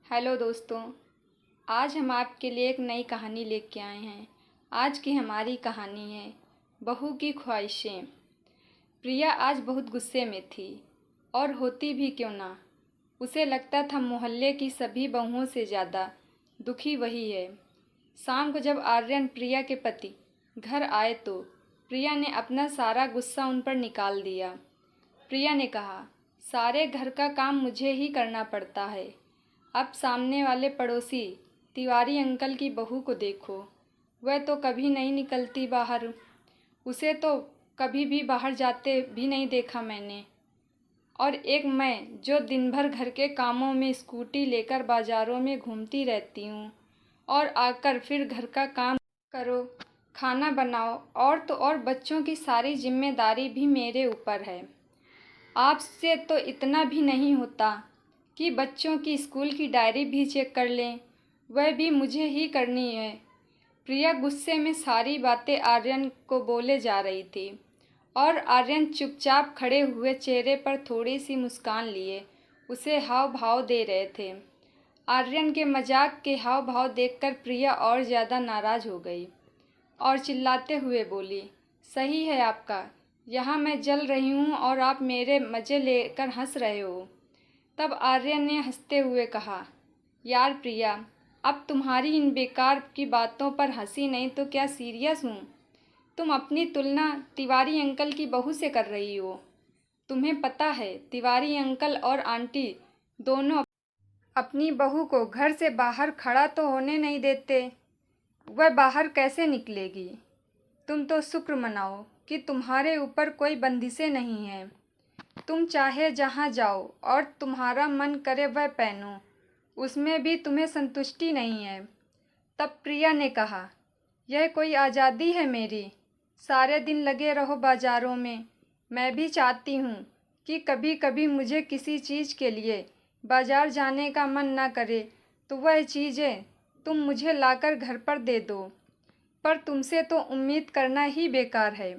Hello दोस्तों। आज हम आपके लिए एक नई कहानी लेके आए हैं। आज की हमारी कहानी है बहू की ख्वाहिशें। प्रिया आज बहुत गुस्से में थी और होती भी क्यों ना। उसे लगता था मोहल्ले की सभी बहुओं से ज़्यादा दुखी वही है। शाम को जब आर्यन प्रिया के पति घर आए तो प्रिया ने अपना सारा गुस्सा उन पर निकाल दिया। प्रिया ने कहा, सारे घर का काम मुझे ही करना पड़ता है। अब सामने वाले पड़ोसी तिवारी अंकल की बहू को देखो, वह तो कभी नहीं निकलती बाहर। उसे तो कभी भी बाहर जाते भी नहीं देखा मैंने। और एक मैं जो दिन भर घर के कामों में स्कूटी लेकर बाज़ारों में घूमती रहती हूँ और आकर फिर घर का काम करो, खाना बनाओ और तो और बच्चों की सारी जिम्मेदारी भी मेरे ऊपर है। आपसे तो इतना भी नहीं होता कि बच्चों की स्कूल की डायरी भी चेक कर लें, वह भी मुझे ही करनी है। प्रिया गुस्से में सारी बातें आर्यन को बोले जा रही थी और आर्यन चुपचाप खड़े हुए चेहरे पर थोड़ी सी मुस्कान लिए उसे हाव भाव दे रहे थे। आर्यन के मजाक के हाव भाव देखकर प्रिया और ज़्यादा नाराज़ हो गई और चिल्लाते हुए बोली, सही है आपका, यहाँ मैं जल रही हूँ और आप मेरे मज़े लेकर हंस रहे हो। तब आर्यन ने हंसते हुए कहा, यार प्रिया, अब तुम्हारी इन बेकार की बातों पर हंसी नहीं तो क्या सीरियस हूँ। तुम अपनी तुलना तिवारी अंकल की बहू से कर रही हो। तुम्हें पता है तिवारी अंकल और आंटी दोनों अपनी बहू को घर से बाहर खड़ा तो होने नहीं देते। वह बाहर कैसे निकलेगी। तुम तो शुक्र मनाओ कि तुम्हारे ऊपर कोई बंदिशें नहीं हैं। तुम चाहे जहाँ जाओ और तुम्हारा मन करे वह पहनो, उसमें भी तुम्हें संतुष्टि नहीं है। तब प्रिया ने कहा, यह कोई आज़ादी है मेरी। सारे दिन लगे रहो बाज़ारों में। मैं भी चाहती हूँ कि कभी कभी मुझे किसी चीज़ के लिए बाज़ार जाने का मन ना करे तो वह चीज़ें तुम मुझे लाकर घर पर दे दो। पर तुमसे तो उम्मीद करना ही बेकार है।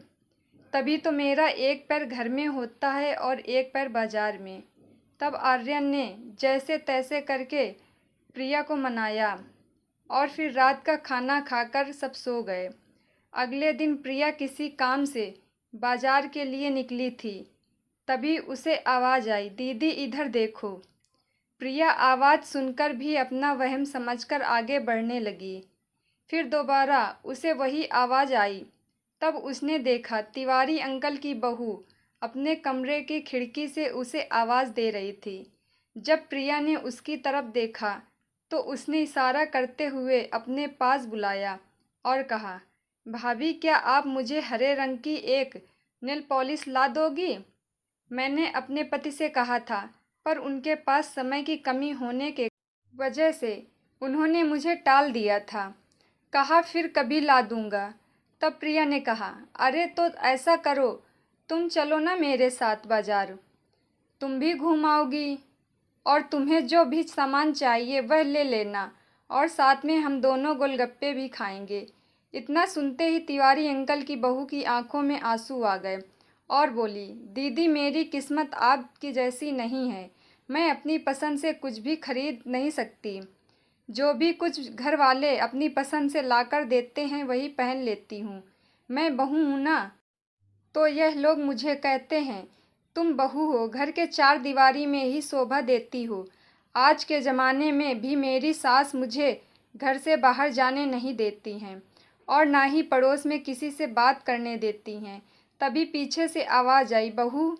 तभी तो मेरा एक पैर घर में होता है और एक पैर बाज़ार में। तब आर्यन ने जैसे तैसे करके प्रिया को मनाया और फिर रात का खाना खाकर सब सो गए। अगले दिन प्रिया किसी काम से बाज़ार के लिए निकली थी। तभी उसे आवाज़ आई, दीदी इधर देखो। प्रिया आवाज़ सुनकर भी अपना वहम समझकर आगे बढ़ने लगी। फिर दोबारा उसे वही आवाज़ आई। तब उसने देखा तिवारी अंकल की बहू अपने कमरे की खिड़की से उसे आवाज़ दे रही थी। जब प्रिया ने उसकी तरफ देखा तो उसने इशारा करते हुए अपने पास बुलाया और कहा, भाभी, क्या आप मुझे हरे रंग की एक नेल पॉलिश ला दोगी? मैंने अपने पति से कहा था, पर उनके पास समय की कमी होने के वजह से उन्होंने मुझे टाल दिया था। कहा फिर कभी ला दूंगा। तब प्रिया ने कहा, अरे तो ऐसा करो, तुम चलो ना मेरे साथ बाज़ार। तुम भी घूम आओगी और तुम्हें जो भी सामान चाहिए वह ले लेना और साथ में हम दोनों गोलगप्पे भी खाएंगे। इतना सुनते ही तिवारी अंकल की बहू की आंखों में आंसू आ गए और बोली, दीदी, मेरी किस्मत आपकी जैसी नहीं है। मैं अपनी पसंद से कुछ भी खरीद नहीं सकती। जो भी कुछ घर वाले अपनी पसंद से लाकर देते हैं वही पहन लेती हूँ। मैं बहू हूँ ना, तो यह लोग मुझे कहते हैं, तुम बहू हो, घर के चार दीवारी में ही शोभा देती हो। आज के ज़माने में भी मेरी सास मुझे घर से बाहर जाने नहीं देती हैं और ना ही पड़ोस में किसी से बात करने देती हैं। तभी पीछे से आवाज़ आई, बहू,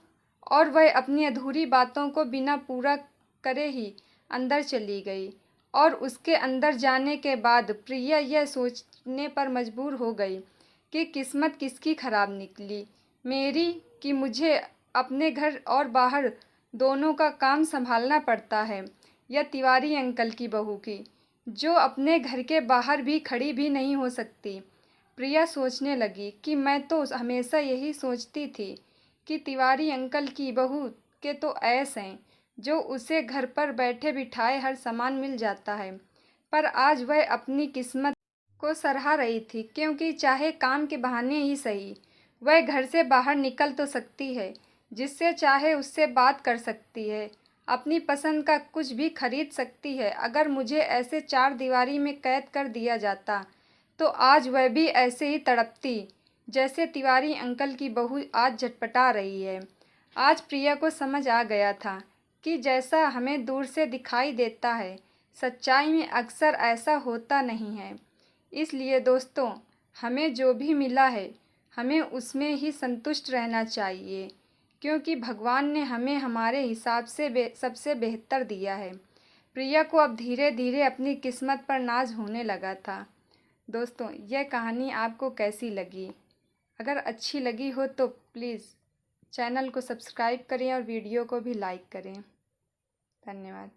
और वह अपनी अधूरी बातों को बिना पूरा करे ही अंदर चली गई। और उसके अंदर जाने के बाद प्रिया यह सोचने पर मजबूर हो गई कि किस्मत किसकी ख़राब निकली, मेरी कि मुझे अपने घर और बाहर दोनों का काम संभालना पड़ता है, या तिवारी अंकल की बहू की, जो अपने घर के बाहर भी खड़ी भी नहीं हो सकती। प्रिया सोचने लगी कि मैं तो हमेशा यही सोचती थी कि तिवारी अंकल की बहू के तो ऐस हैं जो उसे घर पर बैठे बिठाए हर सामान मिल जाता है। पर आज वह अपनी किस्मत को सराह रही थी, क्योंकि चाहे काम के बहाने ही सही, वह घर से बाहर निकल तो सकती है, जिससे चाहे उससे बात कर सकती है अपनी पसंद का कुछ भी खरीद सकती है। अगर मुझे ऐसे चार दीवारी में कैद कर दिया जाता तो आज वह भी ऐसे ही तड़पती जैसे तिवारी अंकल की बहू आज झटपटा रही है। आज प्रिया को समझ आ गया था कि जैसा हमें दूर से दिखाई देता है, सच्चाई में अक्सर ऐसा होता नहीं है। इसलिए दोस्तों, हमें जो भी मिला है हमें उसमें ही संतुष्ट रहना चाहिए, क्योंकि भगवान ने हमें हमारे हिसाब से सबसे बेहतर दिया है। प्रिया को अब धीरे धीरे अपनी किस्मत पर नाज होने लगा था। दोस्तों, यह कहानी आपको कैसी लगी? अगर अच्छी लगी हो तो प्लीज़ चैनल को सब्सक्राइब करें और वीडियो को भी लाइक करें। धन्यवाद।